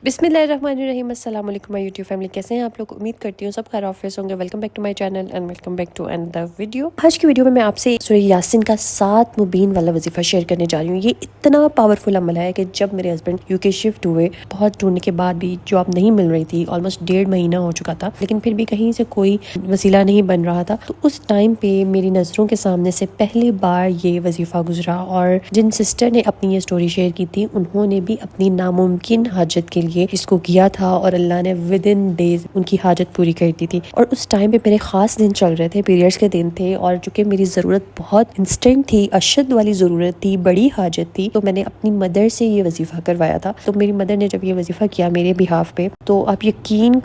بسم اللہ الرحمن الرحیم۔ السلام علیکم مائی یوٹیوب فیملی، کیسے ہیں آپ لوگ؟ امید کرتی ہوں سب خیر آفیس ہوں گے۔ Welcome back to my channel and welcome back to another video. آج کی ویڈیو میں آپ سے سورہ یاسین کا 7 مبین والا وظیفہ شیئر کرنے جا رہی ہوں۔ یہ اتنا پاورفل عمل ہے کہ جب میرے ہسبینڈ یو کے شفٹ ہوئے، بہت ڈھونڈنے کے بعد بھی جاب نہیں مل رہی تھی، آلموسٹ 1.5 مہینہ ہو چکا تھا، لیکن پھر بھی کہیں سے کوئی وسیلہ نہیں بن رہا تھا، تو اس ٹائم پہ میری نظروں کے سامنے سے پہلی بار یہ وظیفہ گزرا، اور جن سسٹر نے اپنی یہ سٹوری شیئر کی تھی، انہوں نے بھی اپنی ناممکن حاجت کے لیے اس کو کیا تھا، اور اللہ نے ودن ڈیز ان کی حاجت پوری کر دی تھی۔ اور اس ٹائم پہ میرے خاص دن چل رہے تھے، پیریڈز کے دن تھے، اور چونکہ میری ضرورت بہت انسٹنٹ تھی، اشد والی ضرورت تھی، بڑی حاجت تھی، تو میں نے اپنی مدر سے یہ وظیفہ کروایا تھا۔ تو میری مدر نے جب یہ وظیفہ کیا میرے بہاف پہ، تو آپ یقین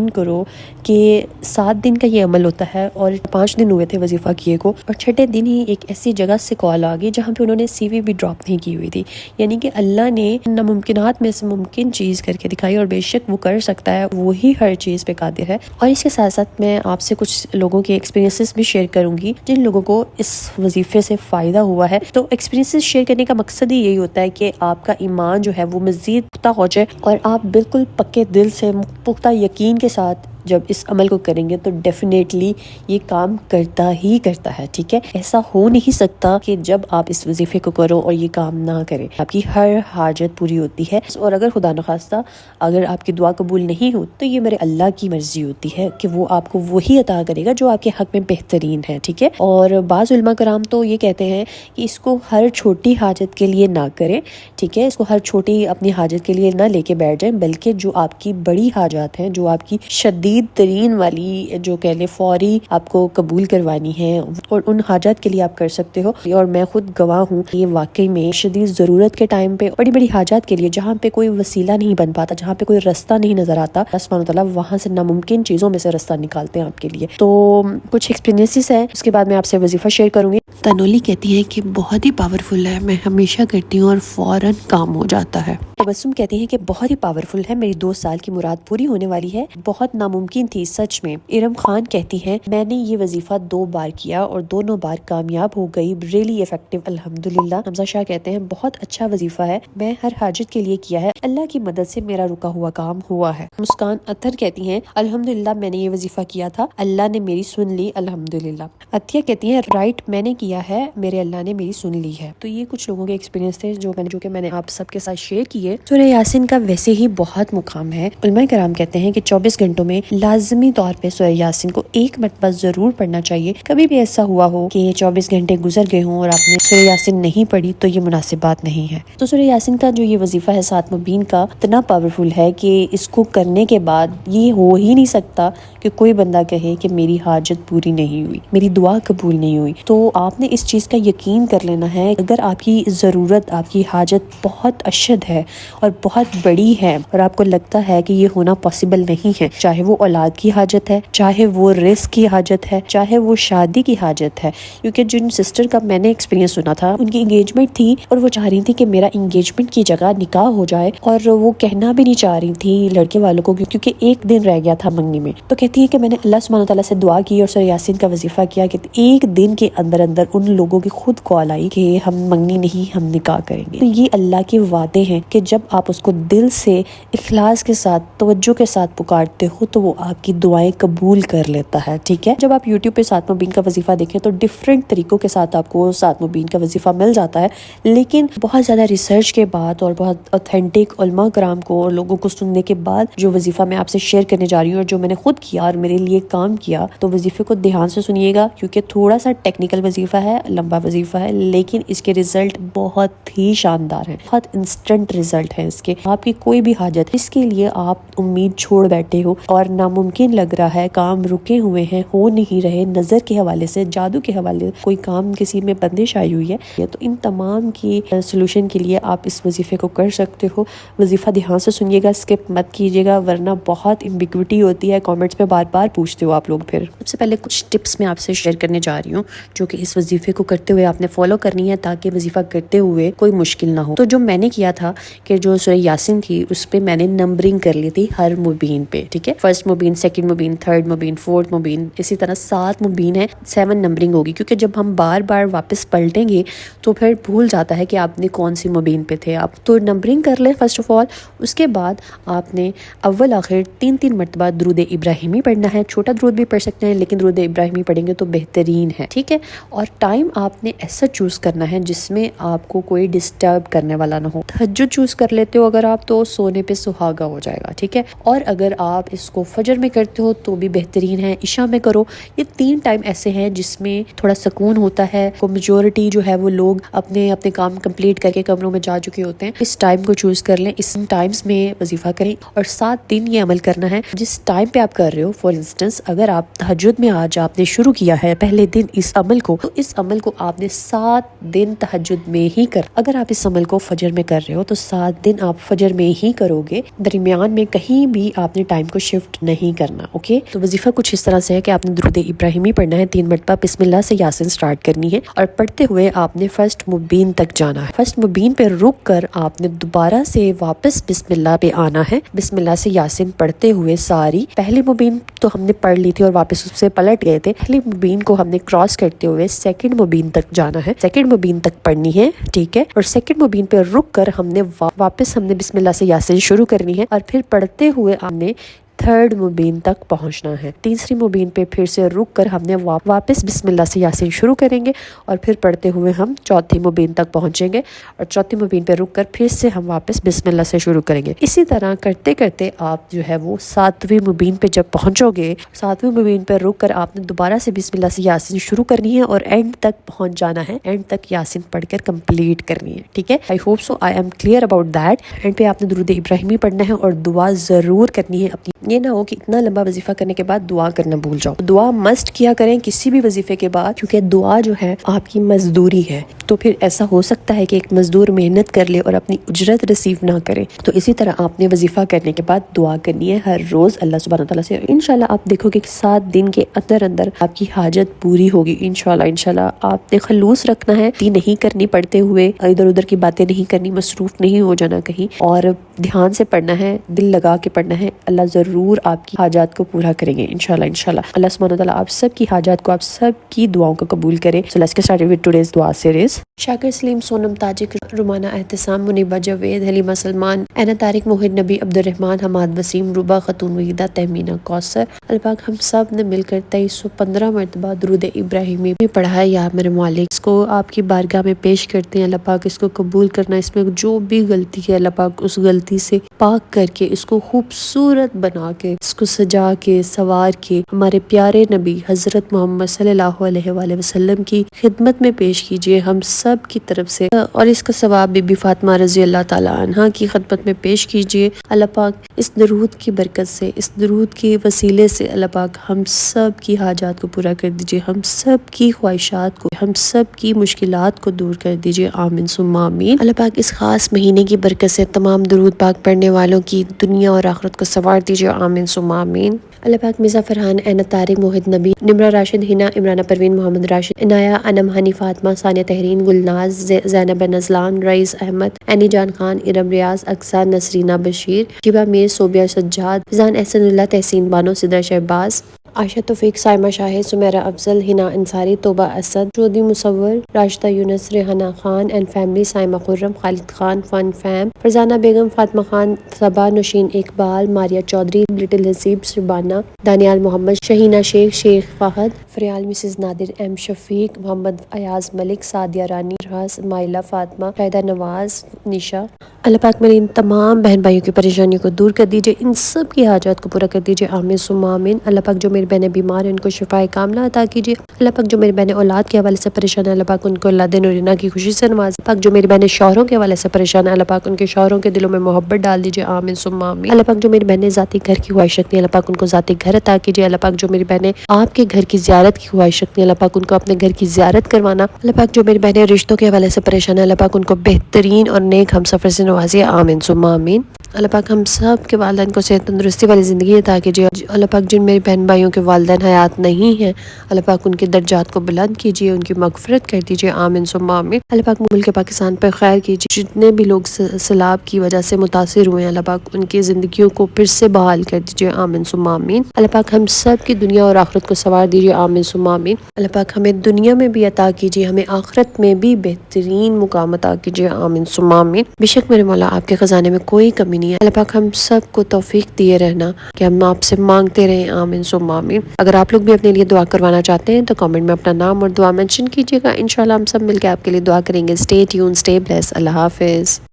کرو کہ 7 دن کا یہ عمل ہوتا ہے، اور 5 دن ہوئے تھے وظیفہ کیے کو، اور چھٹے دن ہی ایک ایسی جگہ سے کال آ گئی جہاں پہ انہوں نے CV بھی ڈراپ نہیں کی ہوئی تھی۔ یعنی کہ اللہ نے ناممکنات میں سے ممکن چیز کر کے دکھائی، اور بے شک وہ کر سکتا ہے، وہی ہر چیز پہ قادر ہے۔ اور اس کے ساتھ ساتھ میں آپ سے کچھ لوگوں کے ایکسپیرینسز بھی شیئر کروں گی جن لوگوں کو اس وظیفے سے فائدہ ہوا ہے۔ تو ایکسپیرینسز شیئر کرنے کا مقصد ہی یہی ہوتا ہے کہ آپ کا ایمان جو ہے وہ مزید پختہ ہو جائے، اور آپ بالکل پکے دل سے، پختہ یقین کے ساتھ جب اس عمل کو کریں گے تو ڈیفینیٹلی یہ کام کرتا ہی کرتا ہے، ٹھیک ہے؟ ایسا ہو نہیں سکتا کہ جب آپ اس وظیفے کو کرو اور یہ کام نہ کریں۔ آپ کی ہر حاجت پوری ہوتی ہے، اور اگر خدا نخواستہ اگر آپ کی دعا قبول نہیں ہو تو یہ میرے اللہ کی مرضی ہوتی ہے کہ وہ آپ کو وہی عطا کرے گا جو آپ کے حق میں بہترین ہے، ٹھیک ہے؟ اور بعض علماء کرام تو یہ کہتے ہیں کہ اس کو ہر چھوٹی حاجت کے لیے نہ کریں، ٹھیک ہے؟ اس کو ہر چھوٹی اپنی حاجت کے لیے نہ لے کے بیٹھ جائیں، بلکہ جو آپ کی بڑی حاجات ہیں، جو آپ کی شدید ترین والی، جو کہہ لیں فوری آپ کو قبول کروانی ہے، اور ان حاجات کے لیے آپ کر سکتے ہو۔ اور میں خود گواہ ہوں کہ یہ واقعی میں شدید ضرورت کے ٹائم پہ، بڑی بڑی حاجات کے لیے، جہاں پہ کوئی وسیلہ نہیں بن پاتا، جہاں پہ کوئی رستہ نہیں نظر آتا، اللہ سبحانہ تعالیٰ وہاں سے ناممکن چیزوں میں سے رستہ نکالتے ہیں آپ کے لیے۔ تو کچھ ایکسپیرینسز ہیں، اس کے بعد میں آپ سے وظیفہ شیئر کروں گی۔ تنولی کہتی ہے کہ بہت ہی پاورفل ہے، میں ہمیشہ کرتی ہوں اور فوراً کام ہو جاتا ہے۔ تبسم کہتی ہیں کہ بہت ہی پاورفل ہے، میری 2 سال کی مراد پوری ہونے والی ہے، بہت ناممکن تھی سچ میں۔ ارم خان کہتی ہیں میں نے یہ وظیفہ 2 بار کیا اور دونوں بار کامیاب ہو گئی، ریلی افیکٹو الحمدللہ۔ حمزہ شاہ کہتے ہیں بہت اچھا وظیفہ ہے، میں ہر حاجت کے لیے کیا ہے، اللہ کی مدد سے میرا رکا ہوا کام ہوا ہے۔ مسکان اطہر کہتی ہیں الحمدللہ میں نے یہ وظیفہ کیا تھا، اللہ نے میری سن لی الحمدللہ۔ عطیہ کہتی ہیں رائٹ میں نے کیا ہے، میرے اللہ نے میری سن لی ہے۔ تو یہ کچھ لوگوں کے ایکسپیرینس تھے جو کہ میں نے آپ سب کے ساتھ شیئر کیے۔ سورہ یاسین کا ویسے ہی بہت مقام ہے، علماء کرام کہتے ہیں کہ 24 گھنٹوں میں لازمی طور پہ سورہ یاسین کو 1 مرتبہ ضرور پڑھنا چاہیے۔ کبھی بھی ایسا ہوا ہو کہ 24 گھنٹے گزر گئے ہوں اور آپ نے سورہ یاسین نہیں پڑھی تو یہ مناسب بات نہیں ہے۔ تو سورہ یاسین کا جو یہ وظیفہ ہے 7 مبین کا، اتنا پاورفل ہے کہ اس کو کرنے کے بعد یہ ہو ہی نہیں سکتا کہ کوئی بندہ کہے کہ میری حاجت پوری نہیں ہوئی، میری دعا قبول نہیں ہوئی۔ تو آپ نے اس چیز کا یقین کر لینا ہے، اگر آپ کی ضرورت، آپ کی حاجت بہت اشد ہے اور بہت بڑی ہے، اور آپ کو لگتا ہے کہ یہ ہونا پاسبل نہیں ہے، چاہے وہ اولاد کی حاجت ہے، چاہے وہ رزق کی حاجت ہے، چاہے وہ شادی کی حاجت ہے، کیونکہ جن سسٹر کا میں نے ایکسپیرینس سنا تھا، ان کی انگیجمنٹ تھی اور وہ چاہ رہی تھی کہ میرا انگیجمنٹ کی جگہ نکاح ہو جائے، اور وہ کہنا بھی نہیں چاہ رہی تھی لڑکے والوں کو کیونکہ 1 دن رہ گیا تھا منگنی میں۔ تو کہتی ہے کہ میں نے اللہ سبحانہ تعالیٰ سے دعا کی اور سورہ یاسین کا وظیفہ کیا کہ 1 دن کے اندر ان لوگوں کی خود کال آئی کہ ہم منگنی نہیں، ہم نکاح کریں گے۔ تو یہ اللہ کے وعدے ہیں کہ جب آپ اس کو دل سے، اخلاص کے ساتھ، توجہ کے ساتھ پکارتے ہو تو وہ آپ کی دعائیں قبول کر لیتا ہے، ٹھیک ہے؟ جب آپ YouTube پہ 7 مبین کا وظیفہ دیکھیں تو ڈیفرنٹ طریقوں کے ساتھ آپ کو 7 مبین کا وظیفہ مل جاتا ہے، لیکن بہت زیادہ ریسرچ کے بعد اور بہت اوتھینٹک علماء کرام کو اور لوگوں کو سننے کے بعد جو وظیفہ میں آپ سے شیئر کرنے جا رہی ہوں اور جو میں نے خود کیا اور میرے لیے کام کیا، تو وظیفے کو دھیان سے سنیے گا کیونکہ تھوڑا سا ٹیکنیکل وظیفہ ہے، لمبا وظیفہ ہے، لیکن اس کے رزلٹ بہت ہی شاندار ہیں، بہت انسٹنٹ رزلٹ ہے اس کے۔ آپ کی کوئی بھی حاجت اس کے لیے آپ امید چھوڑ بیٹھے ہو اور ناممکن لگ رہا ہے، کام رکے ہوئے ہیں، ہو نہیں رہے، نظر کے حوالے سے، جادو کے حوالے سے کوئی کام کسی میں بندش آئی ہوئی ہے، تو ان تمام کی سولوشن کے لیے آپ اس وظیفے کو کر سکتے ہو۔ وظیفہ دھیان سے سنیے گا، اسکپ مت کیجیے گا، ورنہ بہت امبیگوٹی ہوتی ہے، کامنٹس میں بار بار پوچھتے ہو آپ لوگ۔ پھر سب سے پہلے کچھ ٹپس میں آپ سے شیئر کرنے جا رہی ہوں جو کہ اس وظیفے کو کرتے ہوئے آپ نے فالو کرنی ہے تاکہ وظیفہ کرتے ہوئے کوئی مشکل نہ ہو۔ تو جو میں نے کیا تھا کہ جو سورہ یاسین تھی اس پہ میں نے نمبرنگ کر لی تھی ہر مبین پہ، ٹھیک ہے، فرسٹ مبین، سیکنڈ مبین، تھرڈ مبین، فورتھ مبین، اسی طرح 7 مبین ہے، 7 نمبرنگ ہوگی، کیونکہ جب ہم بار بار واپس پلٹیں گے تو پھر بھول جاتا ہے کہ آپ نے کون سی مبین پہ تھے آپ۔ تو نمبرنگ کر لیں فرسٹ آف آل، اس کے بعد آپ نے اول آخر 3 مرتبہ درود ابراہیمی پڑھنا ہے۔ چھوٹا درود بھی پڑھ سکتے ہیں لیکن درود ابراہیمی پڑھیں گے تو بہترین ہے، ٹھیک ہے۔ اور ٹائم آپ نے ایسا چوز کرنا ہے جس میں آپ کو کوئی ڈسٹرب کرنے والا نہ ہو۔ تہجد چوز کر لیتے ہو اگر آپ تو سونے پہ سہاگا ہو جائے گا، ٹھیک ہے۔ اور اگر آپ اس کو فجر میں کرتے ہو تو بھی بہترین ہے، عشاء میں کرو۔ یہ 3 ٹائم ایسے ہیں جس میں تھوڑا سکون ہوتا ہے، کو میجورٹی جو ہے وہ لوگ اپنے اپنے کام کمپلیٹ کر کے کمروں میں جا چکے ہوتے ہیں۔ اس ٹائم کو چوز کر لیں، اس ٹائمز میں وظیفہ کریں اور 7 دن یہ عمل کرنا ہے جس ٹائم پہ آپ کر رہے ہو۔ فار انسٹنس اگر آپ تہجد میں آج آپ نے شروع کیا ہے پہلے دن اس عمل کو، تو اس عمل کو آپ نے 7 دن تہجد میں ہی کر۔ اگر آپ اس عمل کو فجر میں کر رہے ہو تو 7 دن آپ فجر میں ہی کرو گے، درمیان میں کہیں بھی آپ نے ٹائم کو شفٹ نہیں کرنا، اوکے۔ تو وظیفہ کچھ اس طرح سے ہے کہ آپ نے درود ابراہیمی پڑھنا ہے 3 مرتبہ، بسم اللہ سے یاسین سٹارٹ کرنی ہے اور پڑھتے ہوئے آپ نے فرسٹ مبین تک جانا ہے۔ فرسٹ مبین پہ رک کر آپ نے دوبارہ سے واپس بسم اللہ پہ آنا ہے، بسم اللہ سے یاسین پڑھتے ہوئے ساری پہلی مبین تو ہم نے پڑھ لی تھی اور واپس اس سے پلٹ گئے تھے، پہلی مبین کو ہم نے کراس کرتے ہوئے سیکنڈ مبین تک جانا ہے، سیکنڈ مبین تک پڑھنی ہے، ٹھیک ہے۔ اور سیکنڈ مبین پہ رک کر ہم نے واپس بسم اللہ سے یاسین شروع کرنی ہے اور پھر پڑھتے ہوئے ہم نے تھرڈ مبین تک پہنچنا ہے۔ تیسری مبین پہ پھر سے رک کر ہم نے واپس بسم اللہ سے یاسین شروع کریں گے اور پھر پڑھتے ہوئے ہم چوتھی مبین تک پہنچیں گے اور چوتھی مبین پہ رک کر پھر سے ہم واپس بسم اللہ سے شروع کریں گے۔ اسی طرح کرتے کرتے آپ جو ہے وہ 7ویں مبین پہ جب پہنچو گے، 7ویں مبین پہ رک کر آپ نے دوبارہ سے بسم اللہ سے یاسین شروع کرنی ہے اور اینڈ تک پہنچ جانا ہے، اینڈ تک یاسین پڑھ کر کمپلیٹ کرنی ہے، ٹھیک ہے۔ I hope so I am clear about that. And پہ آپ نے درود ابراہیمی پڑھنا ہے اور دعا ضرور کرنی ہے اپنی، یہ نہ ہو کہ اتنا لمبا وظیفہ کرنے کے بعد دعا کرنا بھول جاؤ۔ دعا مسٹ کیا کریں کسی بھی وظیفے کے بعد، کیونکہ دعا جو ہے آپ کی مزدوری ہے۔ تو پھر ایسا ہو سکتا ہے کہ ایک مزدور محنت کر لے اور اپنی اجرت ریسیو نہ کرے، تو اسی طرح آپ نے وظیفہ کرنے کے بعد دعا کرنی ہے ہر روز اللہ سبحانہ تعالیٰ سے۔ انشاءاللہ آپ دیکھو گے کہ 7 دن کے اندر آپ کی حاجت پوری ہوگی انشاءاللہ۔ آپ نے خلوص رکھنا ہے، نہیں کرنی پڑھتے ہوئے ادھر ادھر کی باتیں نہیں کرنی، مصروف نہیں ہو جانا کہیں، اور دھیان سے پڑھنا ہے، دل لگا کے پڑھنا ہے۔ اللہ ضرور آپ کی حاجات کو پورا کریں گے انشاءاللہ۔ اللہ سبحانہ تعالیٰ آپ سب کی حاجات کو، آپ سب کی دعاؤں کو قبول کرے۔ So let's get started with today's دعا series۔ شاکر سلیم، سونم تاجک، رومانہ احتسام، منیبہ جاوید، حلیمہ سلمان، اینا طارق، موہد نبی، عبد الرحمن، حماد وسیم، روبہ خاتون وحیدہ، تہمینہ کوثر۔ اللہ پاک ہم سب نے مل کر 2315 مرتبہ درود ابراہیمی بھی پڑھا ہے، یا میرے مالک اس کو آپ کی بارگاہ میں پیش کرتے ہیں۔ اللہ پاک اس کو قبول کرنا، اس میں جو بھی غلطی ہے اللہ پاک اس غلطی سے پاک کر کے اس کو خوبصورت بنا کے، اس کو سجا کے سوار کے ہمارے پیارے نبی حضرت محمد صلی اللہ علیہ وآلہ وسلم کی خدمت میں پیش کیجئے ہم سب کی طرف سے، اور اس کا ثواب بی بی فاطمہ رضی اللہ تعالیٰ عنہ کی خدمت میں پیش کیجئے۔ اللہ پاک اس درود کی برکت سے، اس درود کے وسیلے سے اللہ پاک ہم سب کی حاجات کو پورا کر دیجئے، ہم سب کی خواہشات کو، ہم سب کی مشکلات کو دور کر دیجئے، آمین ثم آمین۔ اللہ پاک اس خاص مہینے کی برکت سے تمام درود پاک پڑھنے والوں کی دنیا اور آخرت کو سنوار دیجئے، آمین ثم آمین۔ اللہ پاک مرزا فرحان، اینا طارق، موہد نبی، نمرہ راشد، ہنا، عمرانہ پروین، محمد راشد، عنایہ، انم، ہنی، فاطمہ، ثانیہ تحرین، گلناز، زینب نزلان، رئیس احمد، اینی جان خان، ارم ریاض، اقصیٰ، نسرینہ بشیر، شیبہ میر، صوبیہ سجاد، فضان احسن اللہ، تحسین بانو، سدرہ شہباز، عائشہ توفیق، سائمہ شاہد، سمیرہ افضل، ہنا انصاری، توبہ اسد، جودی مصور، راشدہ یونس، ریحانہ خان اینڈ فیملی، سائمہ خرم، خالد خان، فن فیم، Farzana Begum, Fatima Khan, Saba, Nosheen Iqbal, Maria Chaudhry, little Haseeb, Shabana, Daniyal Muhammad, Shaheena Sheikh, Sheikh Fahad, Faryal, Mrs Nadir, M Shafiq, Muhammad Ayaz Malik, Sadia Rani, راس، مائلہ فاطمہ، شاہدہ نواز، نشا۔ اللہ پاک میرے ان تمام بہن بھائیوں کی پریشانیوں کو دور کر دیجئے، ان سب کی حاجات کو پورا کر دیجئے، آمین ثم آمین۔ اللہ پاک جو میری بہنیں بیمار ہیں ان کو شفائے کاملہ عطا کیجئے۔ اللہ پاک جو میری بہنیں اولاد کے حوالے سے پریشان ہیں اللہ پاک ان کو اولاد نورینہ کی خوشی سے نواز۔ اللہ پاک جو میری بہنیں شوہروں کے حوالے سے پریشان ہیں اللہ پاک ان کے شوہروں کے دلوں میں محبت ڈال دیجئے، آمین ثم آمین۔ اللہ پاک جو میری بہنیں ذاتی گھر کی خواہش رکھتی ہیں اللہ پاک ان کو ذاتی گھر عطا کیجئے۔ اللہ پاک جو میری بہنیں آپ کے گھر کی زیارت کی خواہش رکھتی ہیں اللہ پاک ان کو اپنے گھر کی زیارت کروانا۔ اللہ پاک جو میری بہنیں رشتوں کے حوالے سے پریشان ہیں اللہ پاک ان کو بہترین اور نیک ہم سفر سے نوازیے، آمین ثم آمین۔ اللہ پاک ہم سب کے والدین کو صحت تندرستی والی زندگی عطا کیجیے. اللہ پاک جن میرے بہن بھائیوں کے والدین حیات نہیں ہیں اللہ پاک ان کے درجات کو بلند کیجیے, ان کی مغفرت کر دیجیے, آمین ثم آمین. اللہ پاک ملک پاکستان پر خیر کیجیے. جتنے بھی لوگ سیلاب کی وجہ سے متاثر ہوئے ہیں اللہ پاک ان کی زندگیوں کو پھر سے بحال کر دیجیے, آمین ثم آمین. اللہ پاک ہم سب کی دنیا اور آخرت کو سنوار دیجیے, آمین ثم آمین. اللہ پاک ہمیں دنیا میں بھی عطا کیجیے, ہمیں آخرت میں بھی بہترین مقام عطا کیجیے, آمین ثم آمین. بے شک میرے مولا آپ کے خزانے میں کوئی کمی نہیں ہے. اللہ پاک ہم سب کو توفیق دیے رہنا کہ ہم آپ سے مانگتے رہیں, آمین ثم آمین. اگر آپ لوگ بھی اپنے لیے دعا کروانا چاہتے ہیں تو کامنٹ میں اپنا نام اور دعا مینشن کیجیے گا. انشاءاللہ ہم سب مل کے آپ کے لیے دعا کریں گے. Stay tuned, stay blessed. Allah حافظ.